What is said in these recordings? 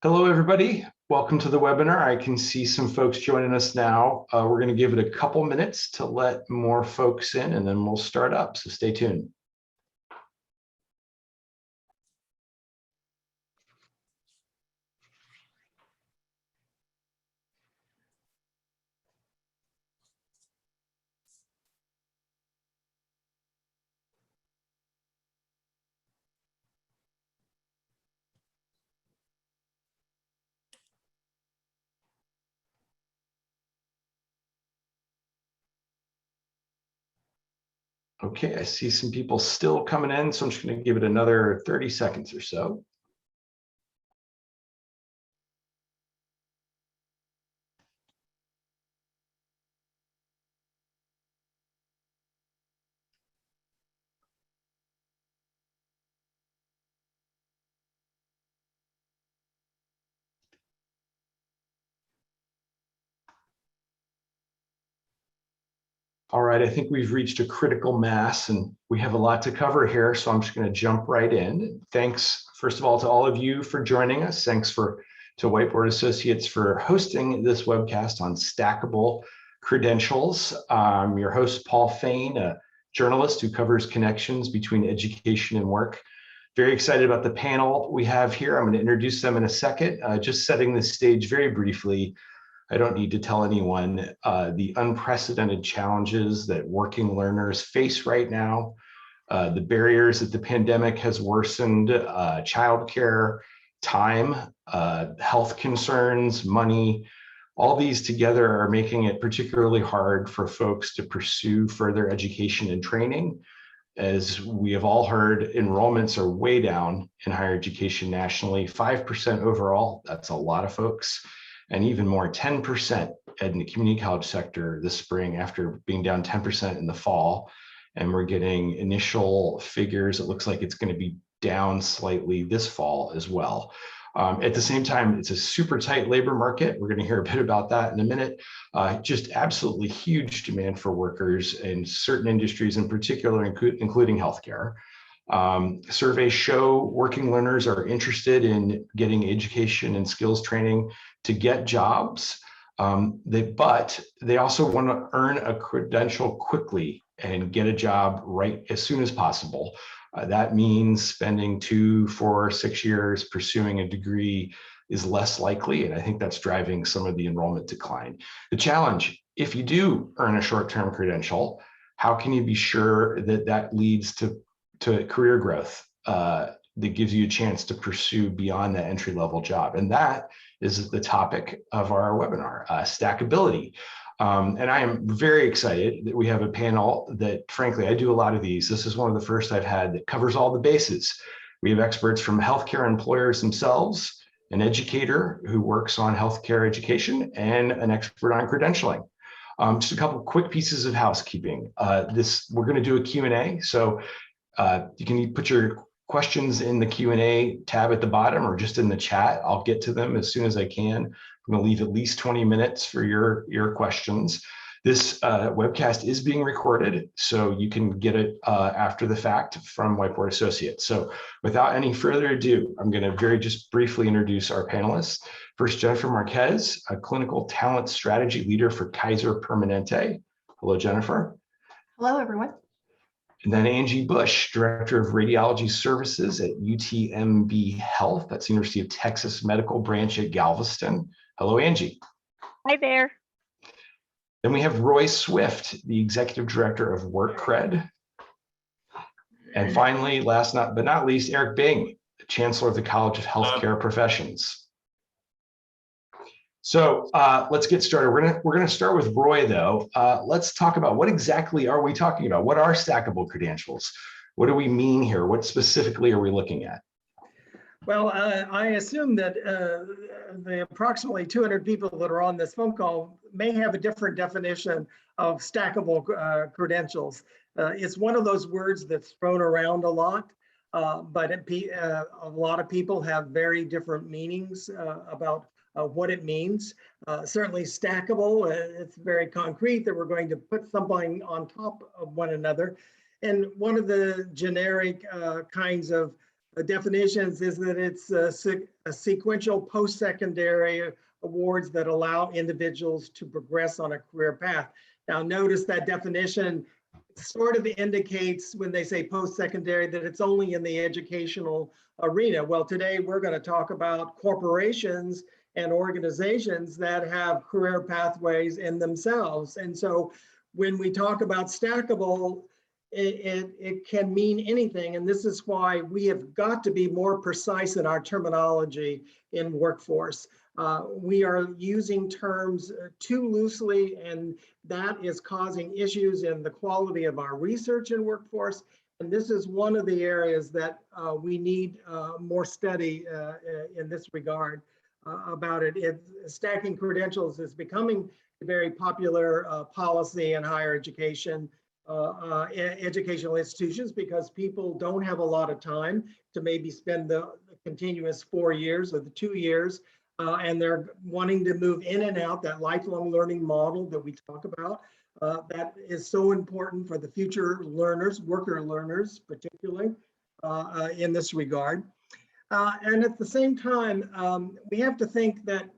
Hello, everybody. Welcome to the webinar. I can see some folks joining us now. We're going to give it a couple minutes to let more folks in, and then we'll start up. So stay tuned. Okay, I see some people still coming in, so I'm just going to give it another 30 seconds or so. All right, I think we've reached a critical mass and we have a lot to cover here, so I'm just going to jump right in. Thanks, first of all, to all of you for joining us. Thanks to Whiteboard Associates for hosting this webcast on stackable credentials. I'm your host, Paul Fain, a journalist who covers connections between education and work. Very excited about the panel we have here. I'm going to introduce them in a second. Just setting the stage very briefly. I don't need to tell anyone the unprecedented challenges that working learners face right now, the barriers that the pandemic has worsened, childcare, time, health concerns, money. All these together are making it particularly hard for folks to pursue further education and training. As we have all heard, enrollments are way down in higher education nationally, 5% overall. That's a lot of folks. And even more, 10% in the community college sector this spring after being down 10% in the fall. And we're getting initial figures. It looks like it's going to be down slightly this fall as well. At the same time, it's a super tight labor market. We're going to hear a bit about that in a minute. Just absolutely huge demand for workers in certain industries in particular, including healthcare. Surveys show working learners are interested in getting education and skills training to get jobs, but they also want to earn a credential quickly and get a job right as soon as possible. That means spending 2, 4, 6 years pursuing a degree is less likely, and I think that's driving some of the enrollment decline. The challenge, if you do earn a short-term credential, how can you be sure that that leads to career growth that gives you a chance to pursue beyond that entry-level job? And that is the topic of our webinar, stackability. And I am very excited that we have a panel that, frankly, I do a lot of these. This is one of the first I've had that covers all the bases. We have experts from healthcare employers themselves, an educator who works on healthcare education, and an expert on credentialing. Just a couple quick pieces of housekeeping. We're going to do a Q&A, so you can put your questions in the Q&A tab at the bottom or just in the chat. I'll get to them as soon as I can. I'm going to leave at least 20 minutes for your questions. This webcast is being recorded, so you can get it after the fact from Whiteboard Associates. So without any further ado, I'm going to just briefly introduce our panelists. First, Jennifer Marquez, a clinical talent strategy leader for Kaiser Permanente. Hello, Jennifer. Hello, everyone. And then Angie Bush, Director of Radiology Services at UTMB Health. That's the University of Texas Medical Branch at Galveston. Hello, Angie. Hi there. Then we have Roy Swift, the Executive Director of WorkCred. And finally, last but not least, Eric Bing, Chancellor of the College of Healthcare Professions. So let's get started. We're gonna start with Roy, though. Let's talk about what exactly are we talking about? What are stackable credentials? What do we mean here? What specifically are we looking at? Well, I assume that the approximately 200 people that are on this phone call may have a different definition of stackable credentials. It's one of those words that's thrown around a lot, but a lot of people have very different meanings about what it means. Certainly stackable, it's very concrete that we're going to put something on top of one another. And one of the generic kinds of definitions is that it's a sequential post-secondary awards that allow individuals to progress on a career path. Now, notice that definition sort of indicates when they say post-secondary that it's only in the educational arena. Well, today we're going to talk about corporations and organizations that have career pathways in themselves. And so when we talk about stackable, it can mean anything. And this is why we have got to be more precise in our terminology in workforce. We are using terms too loosely, and that is causing issues in the quality of our research in workforce. And this is one of the areas that we need more study in this regard about it. Stacking credentials is becoming a very popular policy in higher education, educational institutions, because people don't have a lot of time to maybe spend the continuous 4 years or the 2 years, and they're wanting to move in and out, that lifelong learning model that we talk about. That is so important for the future learners, worker learners, particularly in this regard. And at the same time, we have to think that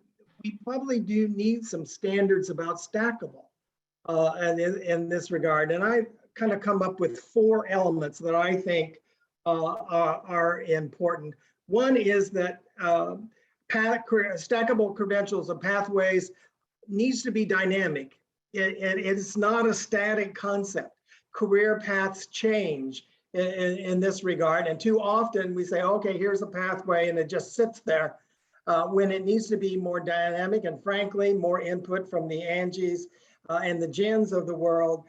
we probably do need some standards about stackable and in this regard. And I kind of come up with 4 elements that I think are important. One is that stackable credentials and pathways needs to be dynamic. It's not a static concept. Career paths change in this regard. And too often we say, okay, here's a pathway, and it just sits there when it needs to be more dynamic, and frankly, more input from the Angies and the Jens of the world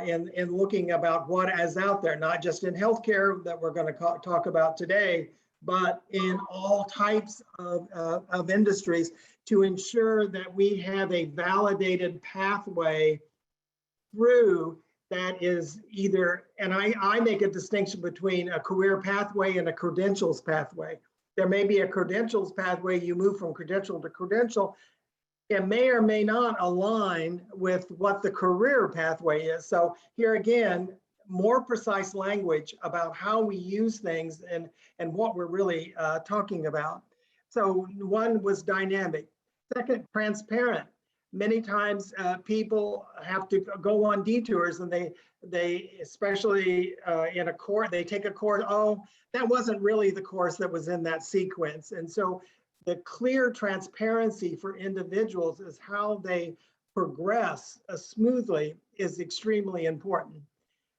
in looking about what is out there, not just in healthcare that we're going to talk about today, but in all types of industries, to ensure that we have a validated pathway through that is either, and I make a distinction between a career pathway and a credentials pathway. There may be a credentials pathway, you move from credential to credential. It may or may not align with what the career pathway is. So here again, more precise language about how we use things and what we're really talking about. So one was dynamic. Second, transparent. Many times people have to go on detours, and they especially in a course, they take a course, oh, that wasn't really the course that was in that sequence. And so the clear transparency for individuals is how they progress smoothly is extremely important.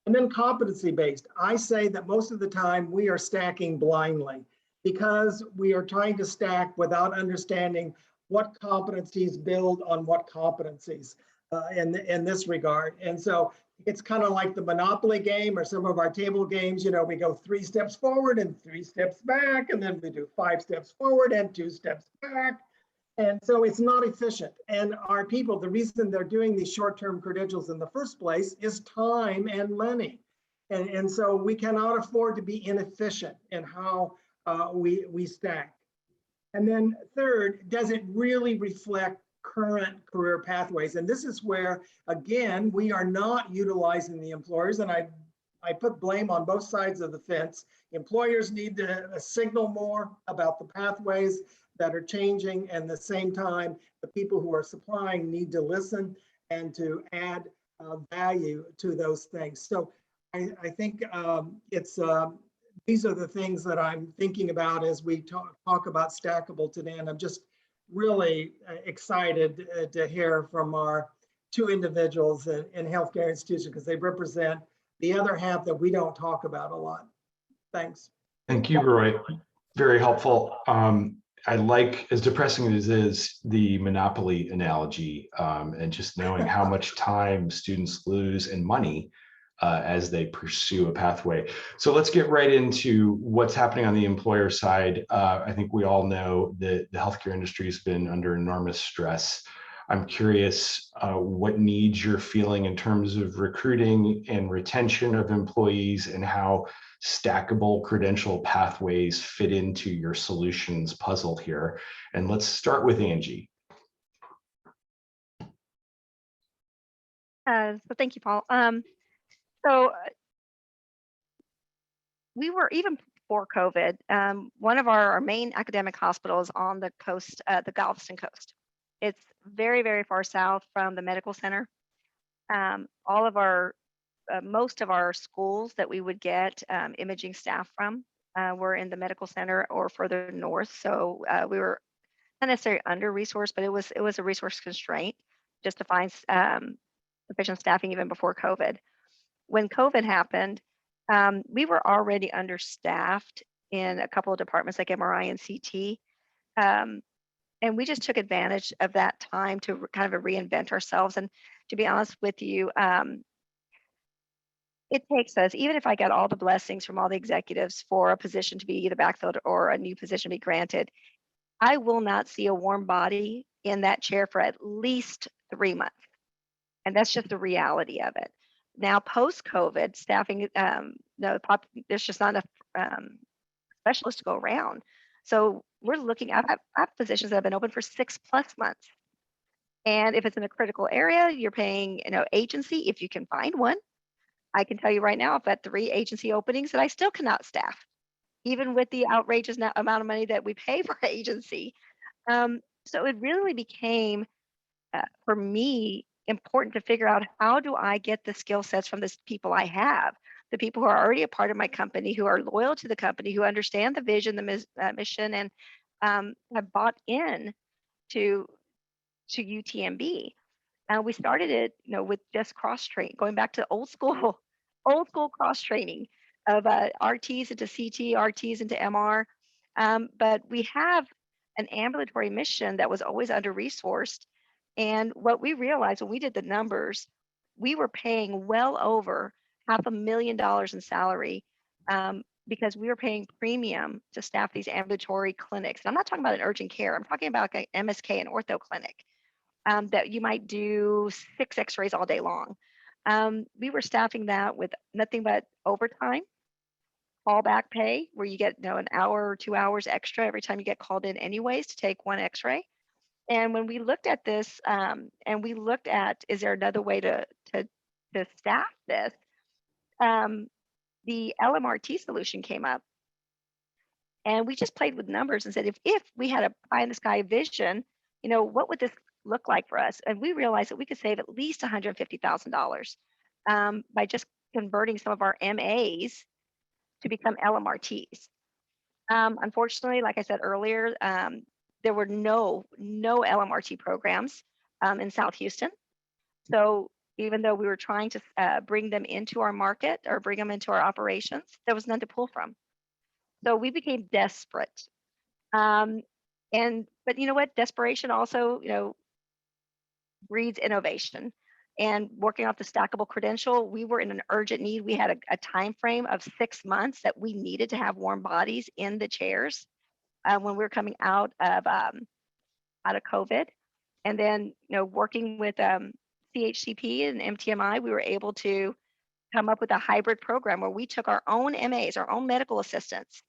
And then competency-based. I say that most of the time we are stacking blindly because we are trying to stack without understanding what competencies build on what competencies in this regard. And so it's kind of like the Monopoly game or some of our table games. You know, we go 3 steps forward and 3 steps back, and then we do 5 steps forward and 2 steps back. And so it's not efficient. And our people, the reason they're doing these short-term credentials in the first place is time and money. And so we cannot afford to be inefficient in how we stack. And then third, does it really reflect current career pathways? And this is where, again, we are not utilizing the employers, and I put blame on both sides of the fence. Employers need to signal more about the pathways that are changing, and at the same time, the people who are supplying need to listen and to add value to those things. So I think these are the things that I'm thinking about as we talk about Stackable today. And I'm just really excited to hear from our 2 individuals in healthcare institutions, because they represent the other half that we don't talk about a lot. Thanks. Thank you, Roy. Very helpful. I like, as depressing as it is, the Monopoly analogy, and just knowing how much time students lose and money as they pursue a pathway. So let's get right into what's happening on the employer side. I think we all know that the healthcare industry has been under enormous stress. I'm curious what needs you're feeling in terms of recruiting and retention of employees, and how stackable credential pathways fit into your solutions puzzle here. And let's start with Angie. So thank you, Paul. So we were even before COVID. One of our main academic hospitals on the coast, the Galveston coast. It's very, very far south from the medical center. All of our, most of our schools that we would get imaging staff from were in the medical center or further north. So we were not necessarily under resourced, but it was a resource constraint just to find sufficient staffing even before COVID. When COVID happened, we were already understaffed in a couple of departments like MRI and CT. And we just took advantage of that time to kind of reinvent ourselves. And to be honest with you, it takes us, even if I got all the blessings from all the executives for a position to be either backfilled or a new position to be granted, I will not see a warm body in that chair for at least 3 months. And that's just the reality of it. Now, post-COVID, staffing, there's just not enough specialists to go around. So we're looking at positions that have been open for 6+ months. And if it's in a critical area, you're paying, agency if you can find one. I can tell you right now, I've got 3 agency openings that I still cannot staff, even with the outrageous amount of money that we pay for agency. So it really became, for me, important to figure out how do I get the skill sets from the people I have, the people who are already a part of my company, who are loyal to the company, who understand the vision, the mission, and have bought in to UTMB. We started it, with just cross train, going back to old school cross training of RTs into CT, RTs into MR. But we have an ambulatory mission that was always under resourced. And what we realized when we did the numbers, we were paying well over $500,000 in salary because we were paying premium to staff these ambulatory clinics. And I'm not talking about an urgent care. I'm talking about an MSK and ortho clinic that you might do 6 x-rays all day long. We were staffing that with nothing but overtime, callback pay, where you get an hour or 2 hours extra every time you get called in anyways to take 1 x-ray. And when we looked at this, and we looked at, is there another way to staff this? The LMRT solution came up. And we just played with numbers and said, if we had a pie in the sky vision, what would this look like for us? And we realized that we could save at least $150,000 by just converting some of our MAs to become LMRTs. Unfortunately, like I said earlier, there were no LMRT programs in South Houston. So even though we were trying to bring them into our market or bring them into our operations, there was none to pull from. So we became desperate. But you know what? Desperation also, breeds innovation. And working off the Stackable credential, we were in an urgent need. We had a time frame of 6 months that we needed to have warm bodies in the chairs when we were coming out of COVID. And then, working with CHCP and MTMI, we were able to come up with a hybrid program where we took our own MAs, our own medical assistants,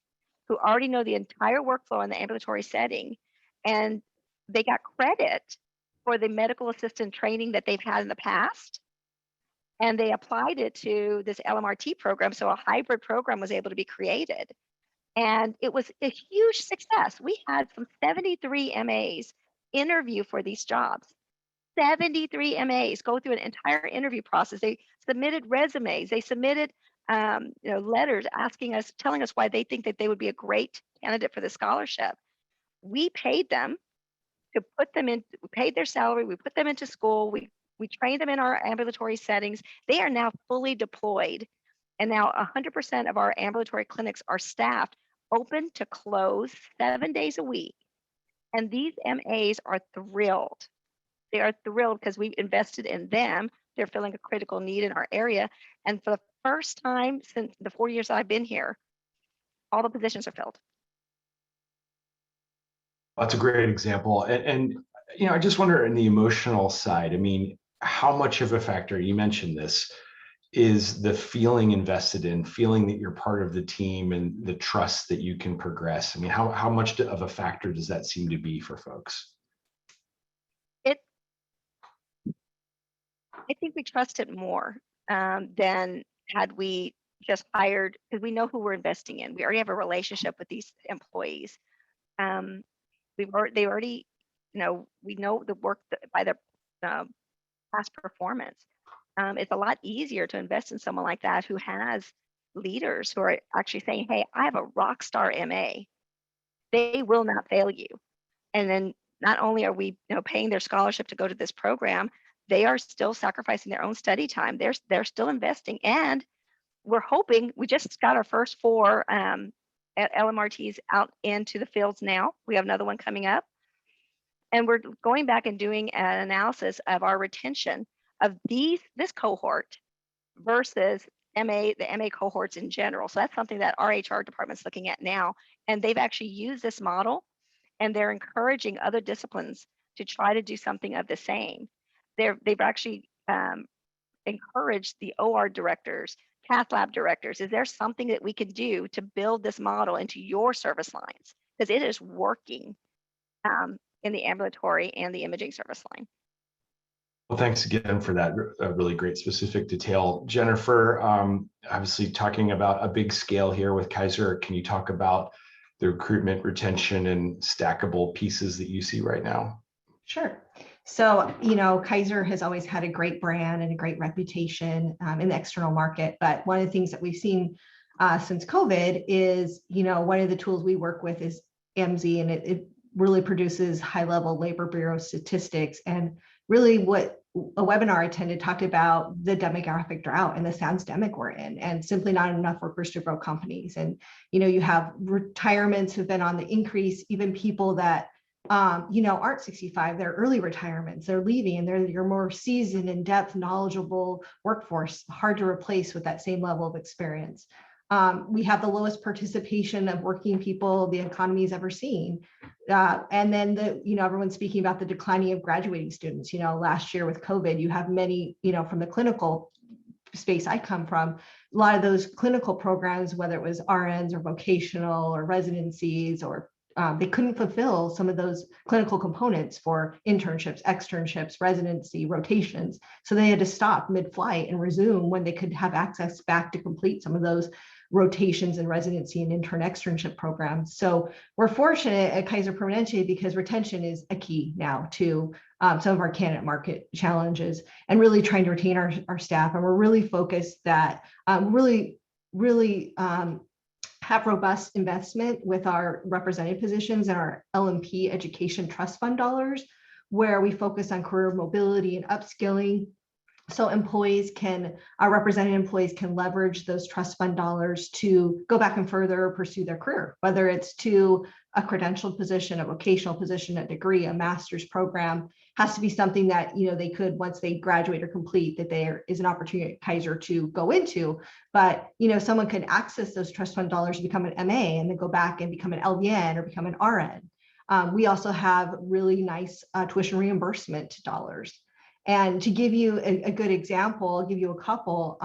who already know the entire workflow in the ambulatory setting, and they got credit for the medical assistant training that they've had in the past, and they applied it to this LMRT program. So a hybrid program was able to be created, and it was a huge success. We had some 73 MAs interview for these jobs. 73 MAs go through an entire interview process. They submitted resumes. They submitted letters telling us why they think that they would be a great candidate for the scholarship. We paid them to put them in, we paid their salary, we put them into school, we trained them in our ambulatory settings. They are now fully deployed. And now 100% of our ambulatory clinics are staffed, open to close 7 days a week. And these MAs are thrilled. They are thrilled because we invested in them. They're filling a critical need in our area. And for the first time since the 4 years I've been here, all the positions are filled. That's a great example. And I just wonder in the emotional side, I mean, how much of a factor, you mentioned this, is the feeling invested in, feeling that you're part of the team and the trust that you can progress? I mean, how much of a factor does that seem to be for folks? I think we trust it more than had we just hired, because we know who we're investing in. We already have a relationship with these employees. They already, we know the work by their past performance. It's a lot easier to invest in someone like that who has leaders who are actually saying, hey, I have a rock star MA. They will not fail you. And then not only are we paying their scholarship to go to this program, they are still sacrificing their own study time. They're still investing. And we're hoping, we just got our first 4 LMRTs out into the fields now. We have another one coming up. And we're going back and doing an analysis of our retention of this cohort versus the MA cohorts in general. So that's something that our HR department's looking at now. And they've actually used this model, and they're encouraging other disciplines to try to do something of the same. They've actually encouraged the OR directors, cath lab directors. Is there something that we can do to build this model into your service lines? Because it is working in the ambulatory and the imaging service line. Well, thanks again for that really great specific detail. Jennifer, obviously talking about a big scale here with Kaiser, can you talk about the recruitment, retention, and stackable pieces that you see right now? Sure. So, Kaiser has always had a great brand and a great reputation in the external market. But one of the things that we've seen since COVID is, one of the tools we work with is MZ, and it really produces high-level labor bureau statistics. And really what a webinar I attended talked about the demographic drought and the soundsdemic we're in, and simply not enough workers to grow companies. And, you have retirements have been on the increase, even people that aren't 65, they're early retirements, they're leaving, and they're your more seasoned, in-depth, knowledgeable workforce, hard to replace with that same level of experience. We have the lowest participation of working people the economy's ever seen. And then everyone's speaking about the declining of graduating students. Last year with COVID, you have many, from the clinical space I come from, a lot of those clinical programs, whether it was RNs or vocational or residencies, or they couldn't fulfill some of those clinical components for internships, externships, residency, rotations. So they had to stop mid-flight and resume when they could have access back to complete some of those rotations and residency and externship programs. So we're fortunate at Kaiser Permanente because retention is a key now to some of our candidate market challenges, and really trying to retain our staff. And we're really focused that really have robust investment with our representative positions and our LMP education trust fund dollars, where we focus on career mobility and upskilling. So our representative employees can leverage those trust fund dollars to go back and further pursue their career, whether it's to a credentialed position, a vocational position, a degree, a master's program. Has to be something that they could, once they graduate or complete, that there is an opportunity at Kaiser to go into. But someone can access those trust fund dollars to become an MA and then go back and become an LVN or become an RN. We also have really nice tuition reimbursement dollars. And to give you a good example, I'll give you a couple.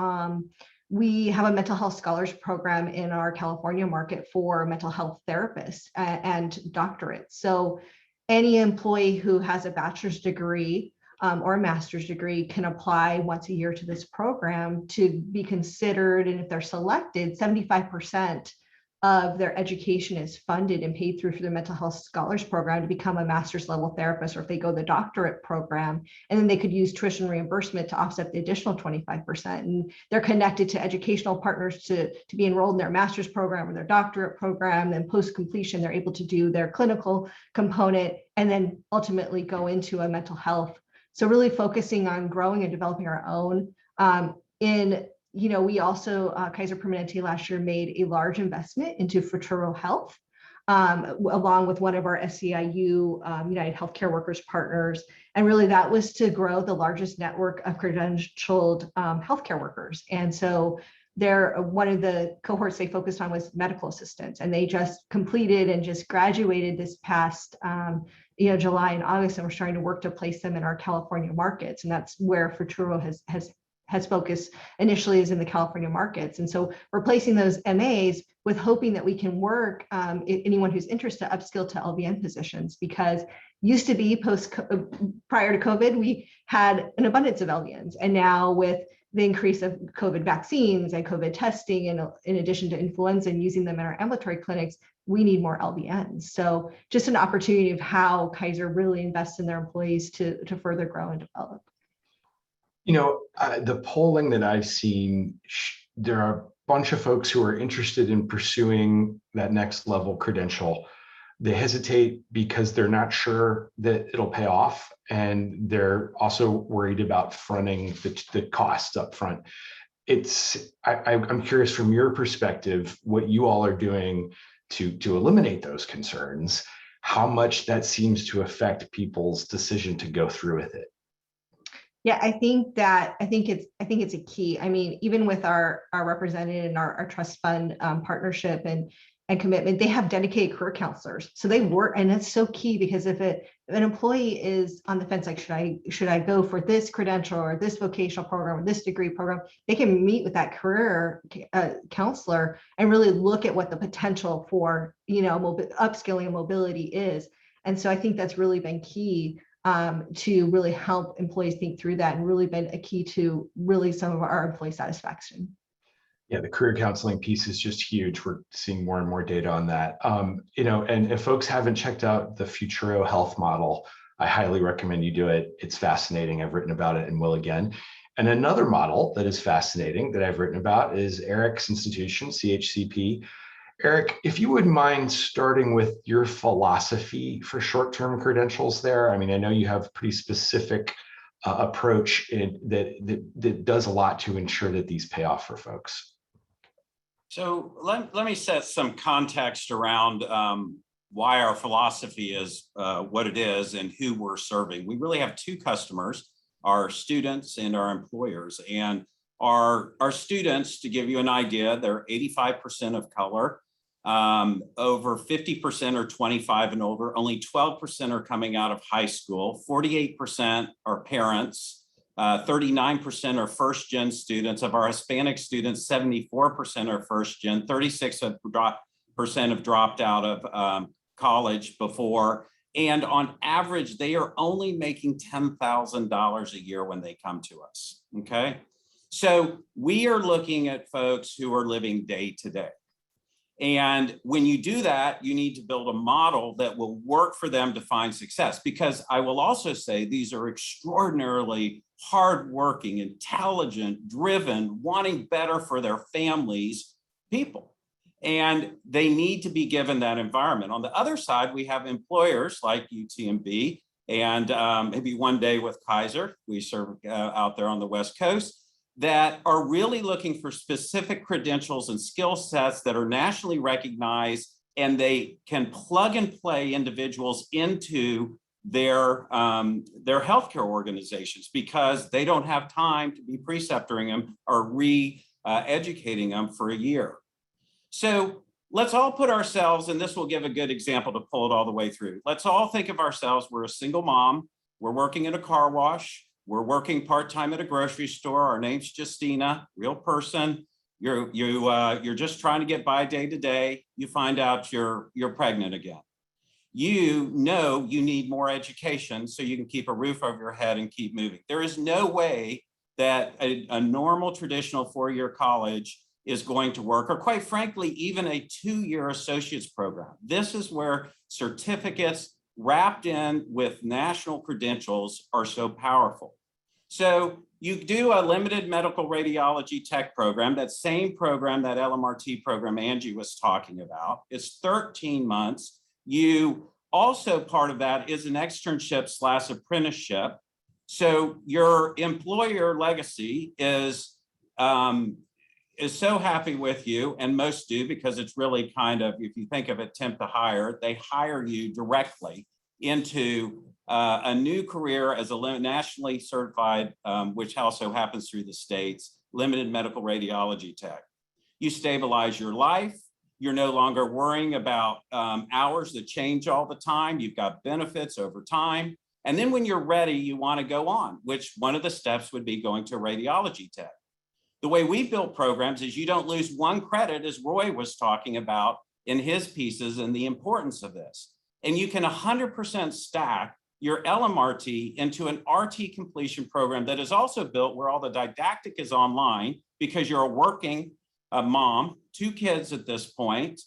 We have a mental health scholars program in our California market for mental health therapists and doctorates. So any employee who has a bachelor's degree or a master's degree can apply once a year to this program to be considered. And if they're selected, 75% of their education is funded and paid through their mental health scholars program to become a master's level therapist, or if they go the doctorate program, and then they could use tuition reimbursement to offset the additional 25%. And they're connected to educational partners to be enrolled in their master's program or their doctorate program. Then post completion, they're able to do their clinical component and then ultimately go into a mental health. So really focusing on growing and developing our own. We also, Kaiser Permanente last year made a large investment into Futuro Health, along with one of our SEIU United Healthcare Workers partners. And really that was to grow the largest network of credentialed healthcare workers. And so one of the cohorts they focused on was medical assistants, and they just completed and just graduated this past July and August, and we're starting to work to place them in our California markets. And that's where Futuro has focused initially, is in the California markets. And so we're placing those MAs with hoping that we can work anyone who's interested to upskill to LVN positions, because used to be prior to COVID, we had an abundance of LVNs. And now with the increase of COVID vaccines and COVID testing, and in addition to influenza and using them in our ambulatory clinics, we need more LVNs. So just an opportunity of how Kaiser really invests in their employees to further grow and develop. The polling that I've seen, there are a bunch of folks who are interested in pursuing that next level credential. They hesitate because they're not sure that it'll pay off, and they're also worried about fronting the costs up front. I'm curious from your perspective, what you all are doing to eliminate those concerns, how much that seems to affect people's decision to go through with it. Yeah, I think it's a key. I mean, even with our representative and our trust fund partnership and commitment, they have dedicated career counselors. So they work, and it's so key, because if an employee is on the fence, like, should I go for this credential or this vocational program or this degree program, they can meet with that career counselor and really look at what the potential for, upskilling and mobility is. And so I think that's really been key to really help employees think through that, and really been a key to really some of our employee satisfaction. Yeah, the career counseling piece is just huge. We're seeing more and more data on that. And if folks haven't checked out the Futuro Health model, I highly recommend you do it. It's fascinating. I've written about it and will again. And another model that is fascinating that I've written about is Eric's institution, CHCP. Eric, if you wouldn't mind starting with your philosophy for short-term credentials there. I mean, I know you have a pretty specific approach that does a lot to ensure that these pay off for folks. So let me set some context around why our philosophy is what it is and who we're serving. We really have two customers, our students and our employers. And our students, to give you an idea, they're 85% of color. Over 50% are 25 and older. Only 12% are coming out of high school. 48% are parents. 39% are first-gen students. Of our Hispanic students, 74% are first-gen. 36% have dropped out of college before. And on average, they are only making $10,000 a year when they come to us, okay? So we are looking at folks who are living day to day. And when you do that, you need to build a model that will work for them to find success. Because I will also say these are extraordinarily hardworking, intelligent, driven, wanting better for their families people. And they need to be given that environment. On the other side, we have employers like UTMB and maybe one day with Kaiser, we serve out there on the West Coast, that are really looking for specific credentials and skill sets that are nationally recognized, and they can plug and play individuals into their healthcare organizations because they don't have time to be preceptoring them or re-educating them for a year. So let's all put ourselves, and this will give a good example to pull it all the way through. Let's all think of ourselves, we're a single mom, we're working in a car wash, we're working part-time at a grocery store. Our name's Justina, real person. You're just trying to get by day to day. You find out you're pregnant again. You know you need more education so you can keep a roof over your head and keep moving. There is no way that a normal traditional four-year college is going to work, or quite frankly, even a two-year associate's program. This is where certificates wrapped in with national credentials are so powerful. So you do a limited medical radiology tech program, that same program, that LMRT program Angie was talking about. It's 13 months. You also, part of that is an externship/apprenticeship. So your employer legacy is so happy with you, and most do, because it's really kind of, if you think of it, temp to hire, they hire you directly into a new career as a nationally certified, which also happens through the states, limited medical radiology tech. You stabilize your life. You're no longer worrying about hours that change all the time. You've got benefits over time. And then when you're ready, you want to go on, which one of the steps would be going to radiology tech. The way we build programs is you don't lose one credit, as Roy was talking about in his pieces and the importance of this. And you can 100% stack your LMRT into an RT completion program that is also built where all the didactic is online because you're a working mom, 2 kids at this point,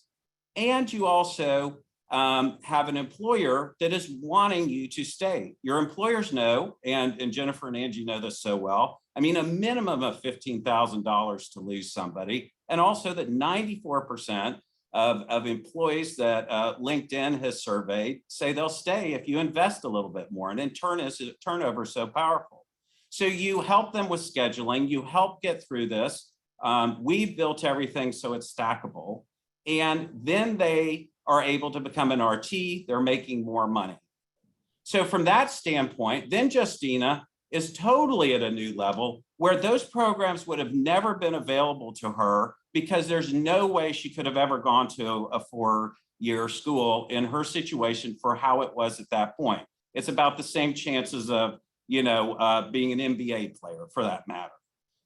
and you also have an employer that is wanting you to stay. Your employers know, and Jennifer and Angie know this so well, I mean, a minimum of $15,000 to lose somebody, and also that 94% of employees that LinkedIn has surveyed say they'll stay if you invest a little bit more. And in turn, turnover is so powerful. So you help them with scheduling, you help get through this. We've built everything so it's stackable. And then they are able to become an RT, they're making more money. So from that standpoint, then Justina is totally at a new level where those programs would have never been available to her because there's no way she could have ever gone to a 4-year school in her situation for how it was at that point. It's about the same chances of, being an NBA player for that matter.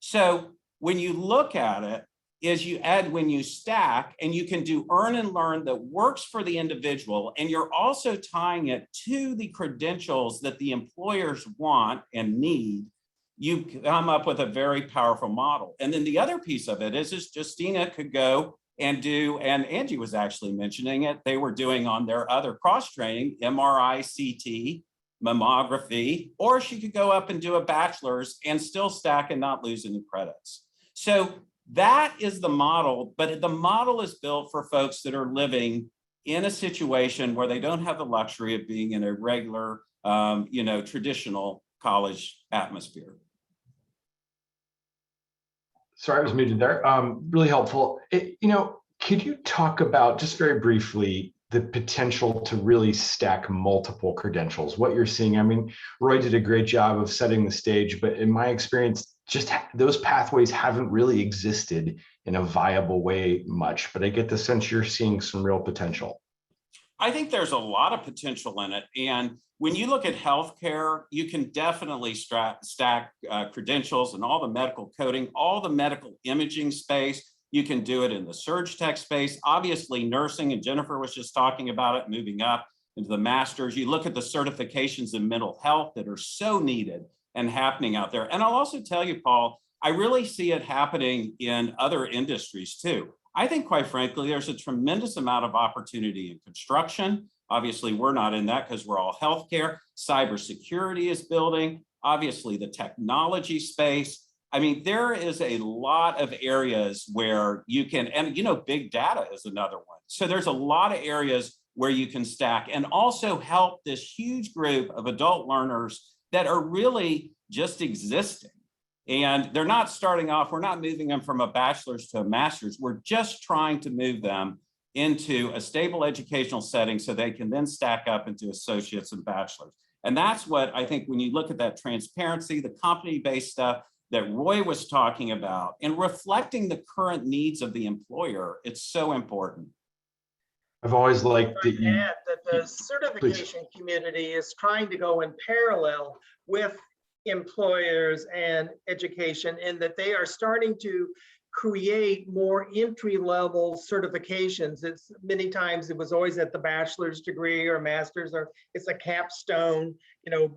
So when you look at it, is you add when you stack and you can do earn and learn that works for the individual, and you're also tying it to the credentials that the employers want and need, you come up with a very powerful model. And then the other piece of it is Justina could go and do, and Angie was actually mentioning it, they were doing on their other cross-training, MRI, CT, mammography, or she could go up and do a bachelor's and still stack and not lose any credits. So that is the model, but the model is built for folks that are living in a situation where they don't have the luxury of being in a regular, traditional college atmosphere. Sorry, I was muted there. Really helpful. Could you talk about, just very briefly, the potential to really stack multiple credentials, what you're seeing? I mean, Roy did a great job of setting the stage, but in my experience, just those pathways haven't really existed in a viable way much, but I get the sense you're seeing some real potential. I think there's a lot of potential in it. And when you look at healthcare, you can definitely stack credentials and all the medical coding, all the medical imaging space. You can do it in the surge tech space, obviously nursing, and Jennifer was just talking about it, moving up into the masters. You look at the certifications in mental health that are so needed and happening out there. And I'll also tell you, Paul, I really see it happening in other industries too. I think, quite frankly, there's a tremendous amount of opportunity in construction. Obviously, we're not in that because we're all healthcare. Cybersecurity is building, obviously the technology space. I mean, there is a lot of areas where you can, and big data is another one. So there's a lot of areas where you can stack and also help this huge group of adult learners that are really just existing. And they're not starting off, we're not moving them from a bachelor's to a master's. We're just trying to move them into a stable educational setting so they can then stack up into associates and bachelors. And that's what I think when you look at that transparency, the company-based stuff that Roy was talking about, and reflecting the current needs of the employer, it's so important. I've always liked that you... Add that the certification community is trying to go in parallel with employers and education, in that they are starting to create more entry-level certifications. It's many times it was always at the bachelor's degree or master's, or it's a capstone,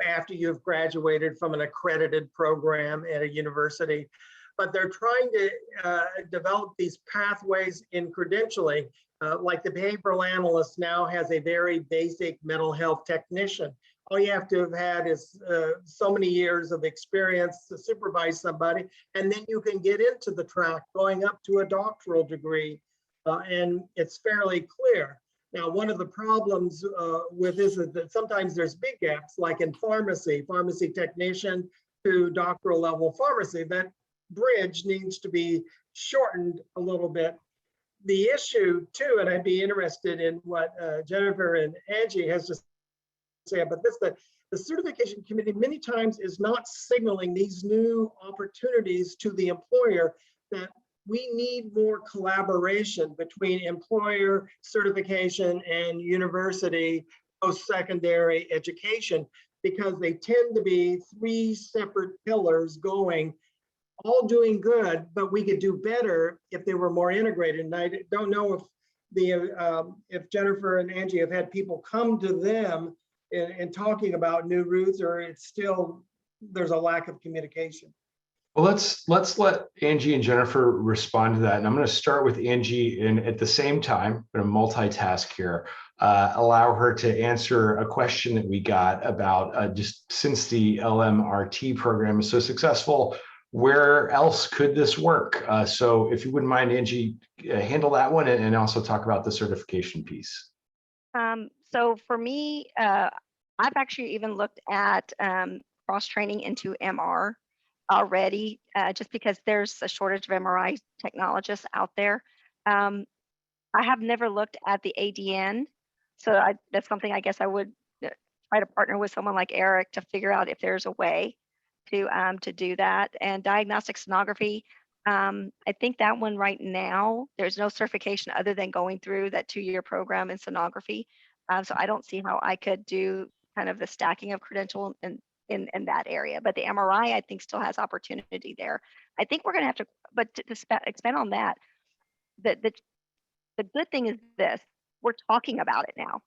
after you've graduated from an accredited program at a university. But they're trying to develop these pathways in credentialing. Like the behavioral analyst now has a very basic mental health technician. All you have to have had is so many years of experience to supervise somebody, and then you can get into the track going up to a doctoral degree, and it's fairly clear. Now, one of the problems with this is that sometimes there's big gaps, like in pharmacy technician to doctoral level pharmacy. That bridge needs to be shortened a little bit. The issue too, and I'd be interested in what Jennifer and Angie has to say about this, that the certification committee many times is not signaling these new opportunities to the employer, that we need more collaboration between employer certification and university post-secondary education, because they tend to be 3 separate pillars going, all doing good, but we could do better if they were more integrated. And I don't know if Jennifer and Angie have had people come to them in talking about new routes, or it's still, there's a lack of communication? Well, let's let Angie and Jennifer respond to that. And I'm going to start with Angie, and at the same time, I'm going to multitask here, allow her to answer a question that we got about just since the LMRT program is so successful, where else could this work? So if you wouldn't mind, Angie, handle that one and also talk about the certification piece. So for me, I've actually even looked at cross-training into MR already, just because there's a shortage of MRI technologists out there. I have never looked at the ADN, so that's something I guess I would try to partner with someone like Eric to figure out if there's a way to do that. And diagnostic sonography, I think that one right now, there's no certification other than going through that 2-year program in sonography. So I don't see how I could do kind of the stacking of credential in that area. But the MRI, I think, still has opportunity there. I think we're going to have to, but to expand on that, the good thing is this: we're talking about it now.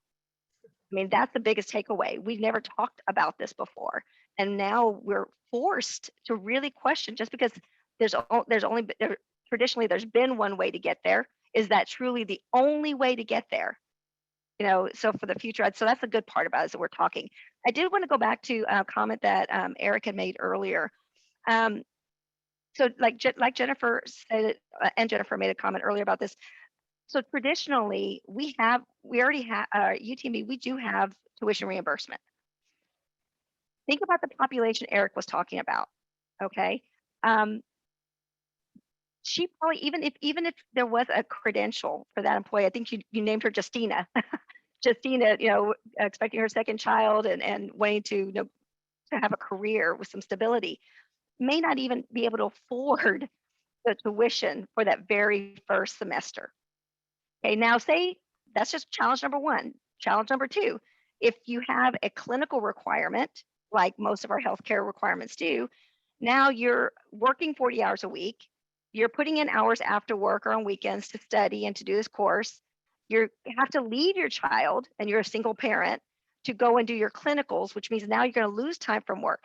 I mean, that's the biggest takeaway. We've never talked about this before, and now we're forced to really question. Just because traditionally there's been one way to get there, is that truly the only way to get there? So for the future, so that's the good part about it, is that we're talking. I did want to go back to a comment that Eric had made earlier. So like Jennifer said, and Jennifer made a comment earlier about this. So traditionally, we already have UTMB. We do have tuition reimbursement. Think about the population Eric was talking about. Okay, she probably, even if there was a credential for that employee, I think you named her Justina. Justina, expecting her second child and wanting to have a career with some stability, may not even be able to afford the tuition for that very first semester. Okay, now say that's just challenge number one. Challenge number two, if you have a clinical requirement, like most of our healthcare requirements do, now you're working 40 hours a week, you're putting in hours after work or on weekends to study and to do this course. You have to leave your child, and you're a single parent, to go and do your clinicals, which means now you're going to lose time from work.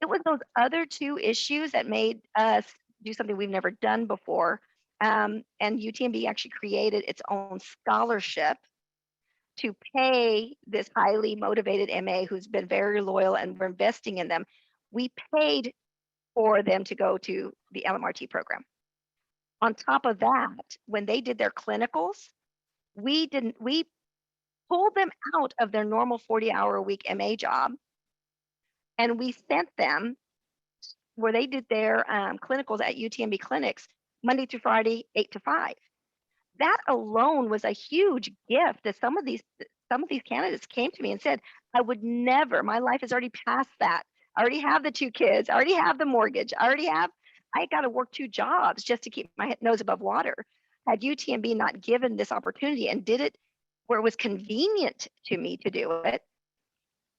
It was those other two issues that made us do something we've never done before. And UTMB actually created its own scholarship to pay this highly motivated MA who's been very loyal, and we're investing in them. We paid for them to go to the LMRT program. On top of that, when they did their clinicals, we pulled them out of their normal 40-hour-a-week MA job, and we sent them where they did their clinicals at UTMB clinics Monday through Friday, 8 to 5. That alone was a huge gift that some of these candidates came to me and said, I would never, my life is already past that. I already have the 2 kids, I already have the mortgage, I got to work 2 jobs just to keep my nose above water. Had UTMB not given this opportunity and did it where it was convenient to me to do it,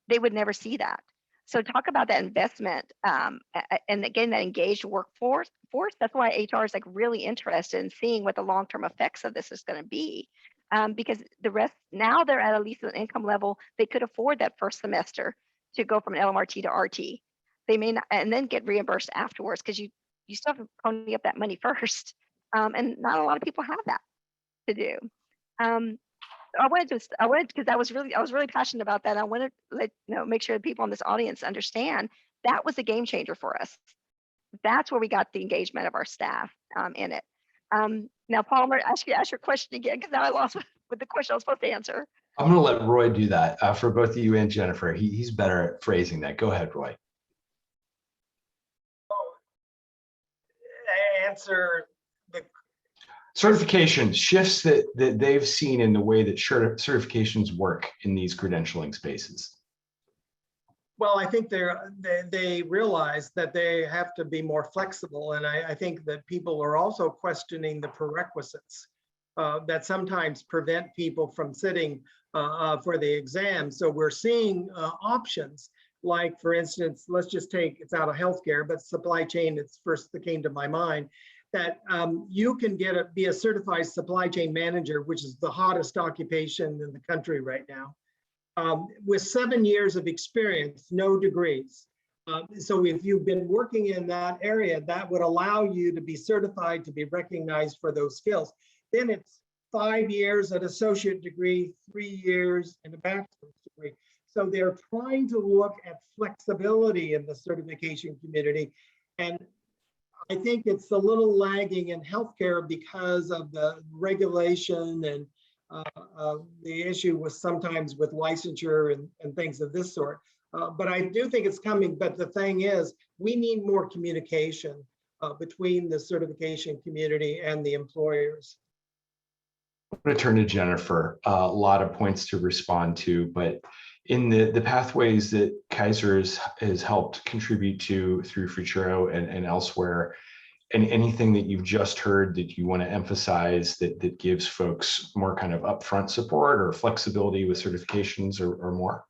they would never see that. So talk about that investment, and again, that engaged workforce. That's why HR is like really interested in seeing what the long-term effects of this is going to be, because the rest, now they're at least an income level they could afford that first semester to go from an LMRT to RT. They may not, and then get reimbursed afterwards, because you still have to pony up that money first, and not a lot of people have that to do. I wanted because I was really passionate about that. I wanted to make sure that people in this audience understand that was a game changer for us. That's where we got the engagement of our staff in it. Now, Paul, I'm going to ask your question again, because now I lost with the question I was supposed to answer. I'm going to let Roy do that for both of you and Jennifer. He's better at phrasing that. Go ahead, Roy. Answer the certifications, shifts that they've seen in the way that certifications work in these credentialing spaces. Well, I think they realize that they have to be more flexible, and I think that people are also questioning the prerequisites that sometimes prevent people from sitting for the exam. So we're seeing options like, for instance, let's just take, it's out of healthcare, but supply chain, it's first that came to my mind, that you can be a certified supply chain manager, which is the hottest occupation in the country right now. with 7 years of experience, no degrees. So if you've been working in that area, that would allow you to be certified, to be recognized for those skills. Then it's 5 years at associate degree, 3 years in a bachelor's degree. So they're trying to look at flexibility in the certification community. And I think it's a little lagging in healthcare because of the regulation and the issue with sometimes with licensure and things of this sort. But I do think it's coming. But the thing is, we need more communication between the certification community and the employers. I'm going to turn to Jennifer. A lot of points to respond to, but in the pathways that Kaiser has helped contribute to through Futuro and elsewhere, and anything that you've just heard that you want to emphasize that gives folks more kind of upfront support or flexibility with certifications or more?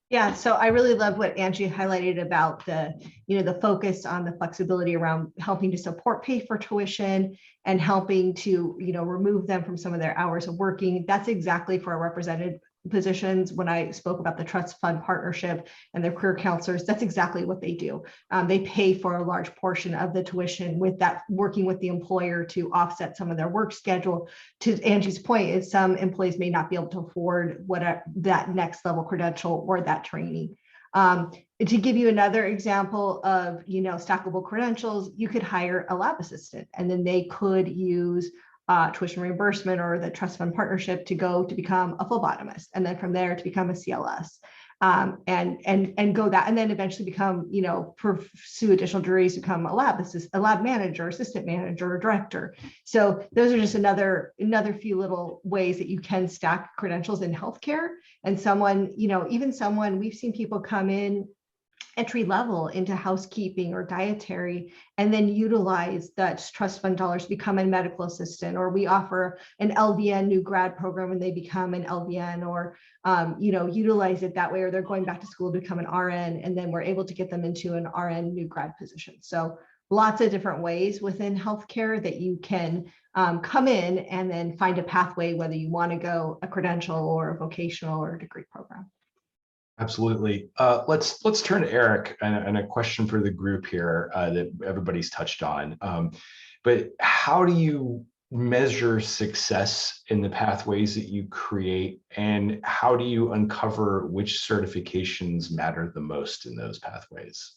Yeah, so I really love what Angie highlighted about the focus on the flexibility around helping to support pay for tuition and helping to, remove them from some of their hours of working. That's exactly for our represented positions. When I spoke about the trust fund partnership and their career counselors, that's exactly what they do. They pay for a large portion of the tuition with that, working with the employer to offset some of their work schedule. To Angie's point, is some employees may not be able to afford that next level credential or that training. To give you another example of, stackable credentials, you could hire a lab assistant and then they could use tuition reimbursement or the trust fund partnership to go to become a phlebotomist, and then from there to become a CLS, and go that, and then eventually become, pursue additional degrees, become a lab manager, assistant manager, or director. So those are just another few little ways that you can stack credentials in healthcare. And someone, even someone, we've seen people come in entry level into housekeeping or dietary, and then utilize that trust fund dollars to become a medical assistant, or we offer an LVN new grad program and they become an LVN, or utilize it that way, or they're going back to school to become an RN, and then we're able to get them into an RN new grad position. So lots of different ways within healthcare that you can come in and then find a pathway, whether you want to go a credential or a vocational or a degree program. Absolutely. Let's turn to Eric and a question for the group here that everybody's touched on. But how do you measure success in the pathways that you create, and how do you uncover which certifications matter the most in those pathways?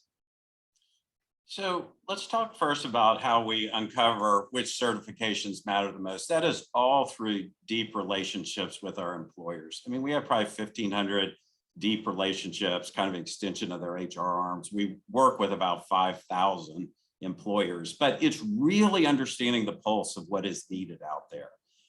So let's talk first about how we uncover which certifications matter the most. That is all through deep relationships with our employers. I mean, we have probably 1,500 deep relationships, kind of extension of their HR arms. We work with about 5,000 employers, but it's really understanding the pulse of what is needed out there.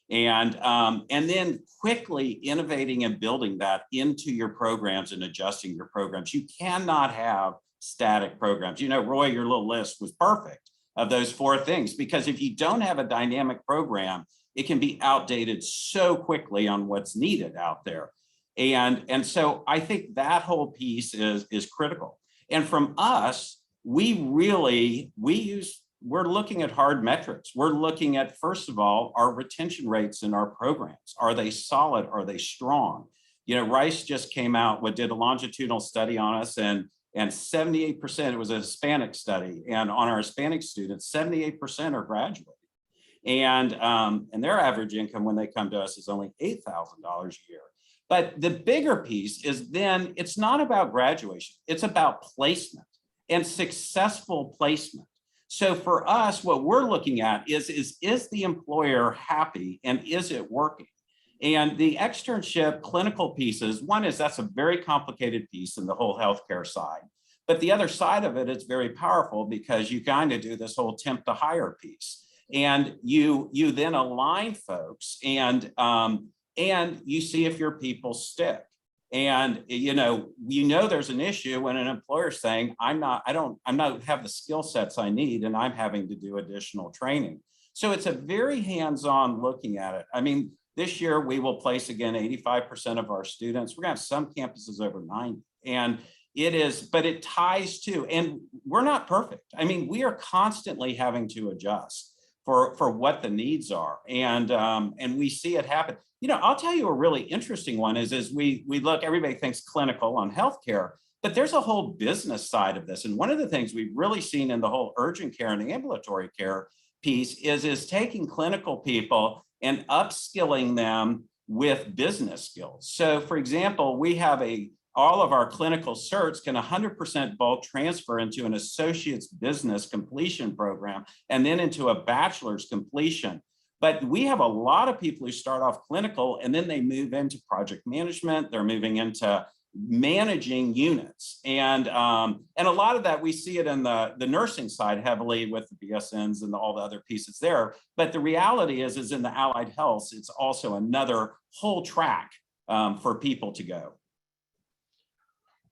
And then quickly innovating and building that into your programs and adjusting your programs. You cannot have static programs. Roy, your little list was perfect of those 4 things, because if you don't have a dynamic program, it can be outdated so quickly on what's needed out there. And so I think that whole piece is critical. And from us, we're looking at hard metrics. We're looking at, first of all, our retention rates in our programs. Are they solid? Are they strong? Rice just came out did a longitudinal study on us, and 78%, it was a Hispanic study. And on our Hispanic students, 78% are graduating. And their average income when they come to us is only $8,000 a year. But the bigger piece is then it's not about graduation, it's about placement and successful placement. So for us, what we're looking at is the employer happy and is it working? And the externship clinical pieces, one is that's a very complicated piece in the whole healthcare side. But the other side of it is very powerful because you kind of do this whole temp to hire piece. And you then align folks and you see if your people stick. And there's an issue when an employer is saying, I don't have the skill sets I need, and I'm having to do additional training. So it's a very hands-on looking at it. I mean, this year we will place again 85% of our students. We're gonna have some campuses over 90, and but it ties to, and we're not perfect. I mean, we are constantly having to adjust. for what the needs are. And we see it happen. You know, I'll tell you a really interesting one is we look, everybody thinks clinical on healthcare, but there's a whole business side of this. And one of the things we've really seen in the whole urgent care and ambulatory care piece is taking clinical people and upskilling them with business skills. So for example, we have all of our clinical certs can 100% bulk transfer into an associate's business completion program and then into a bachelor's completion. But we have a lot of people who start off clinical and then they move into project management. They're moving into managing units. And a lot of that, we see it in the nursing side heavily with the BSNs and all the other pieces there. But the reality is in the allied health, it's also another whole track for people to go.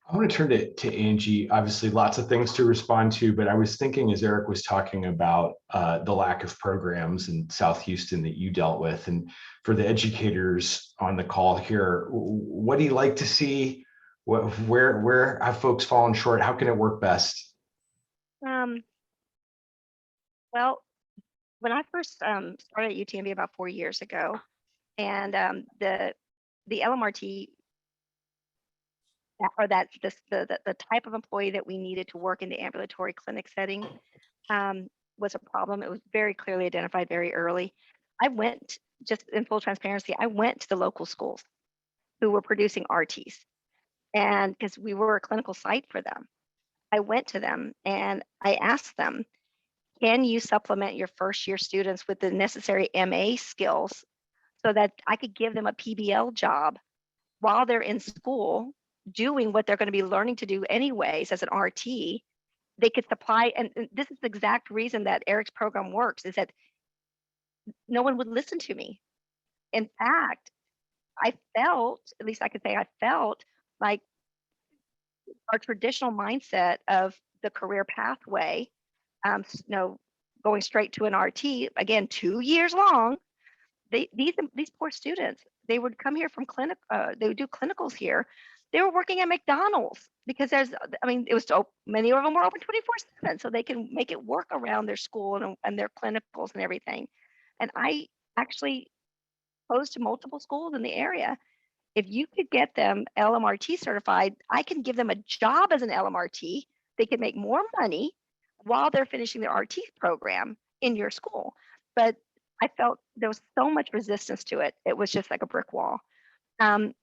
I want to turn to Angie. Obviously, lots of things to respond to, but I was thinking as Eric was talking about the lack of programs in South Houston that you dealt with, and for the educators on the call here, what do you like to see? Where have folks fallen short? How can it work best? Well, when I first started at UTMB about 4 years ago, and the LMRT, or the type of employee that we needed to work in the ambulatory clinic setting was a problem. It was very clearly identified very early. I went, just in full transparency, I went to the local schools who were producing RTs, and because we were a clinical site for them, I went to them and I asked them, can you supplement your first year students with the necessary MA skills so that I could give them a PBL job while they're in school doing what they're going to be learning to do anyways as an RT? They could supply, and this is the exact reason that Eric's program works, is that no one would listen to me. In fact, I felt, at least I could say I felt like our traditional mindset of the career pathway, going straight to an RT, again, 2 years long, these poor students, they would come here from clinic, they would do clinicals here. They were working at McDonald's because it was so many of them were open 24/7, so they can make it work around their school and their clinicals and everything. And I actually posed to multiple schools in the area. If you could get them LMRT certified, I can give them a job as an LMRT. They can make more money while they're finishing their RT program in your school. But I felt there was so much resistance to it. It was just like a brick wall. I'm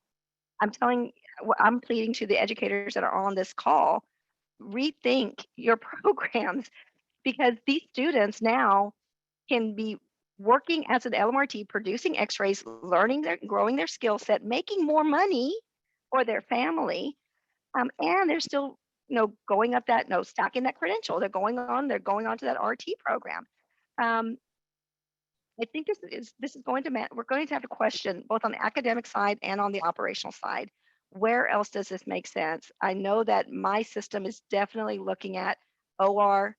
pleading to the educators that are on this call, rethink your programs, because these students now can be working as an LMRT, producing x-rays, growing their skill set, making more money for their family. And they're still, going up that, stacking that credential. They're going on to that RT program. I think this is going to, we're going to have to question both on the academic side and on the operational side. Where else does this make sense? I know that my system is definitely looking at OR,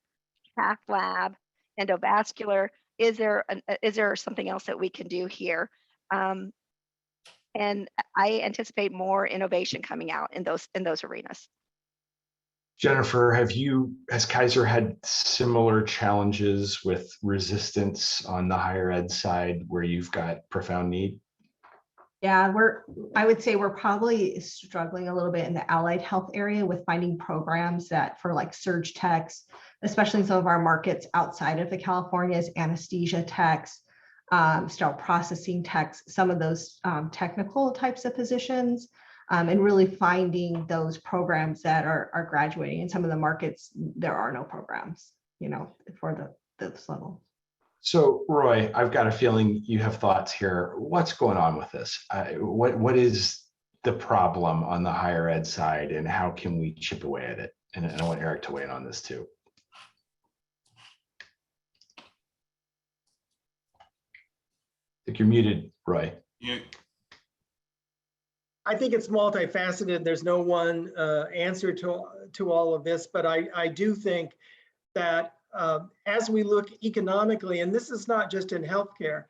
cath lab, endovascular. Is there something else that we can do here? And I anticipate more innovation coming out in those arenas. Jennifer, has Kaiser had similar challenges with resistance on the higher ed side where you've got profound need? Yeah, I would say we're probably struggling a little bit in the allied health area with finding programs that for like surge techs, especially in some of our markets outside of the Californias, anesthesia techs, sterile processing techs, some of those technical types of positions, and really finding those programs that are graduating. In some of the markets, there are no programs, for this level. So Roy, I've got a feeling you have thoughts here. What's going on with this? What is the problem on the higher ed side, and how can we chip away at it? And I want Eric to weigh in on this too. I think you're muted, Roy. I think it's multifaceted. There's no one answer to all of this, but I do think that as we look economically, and this is not just in healthcare,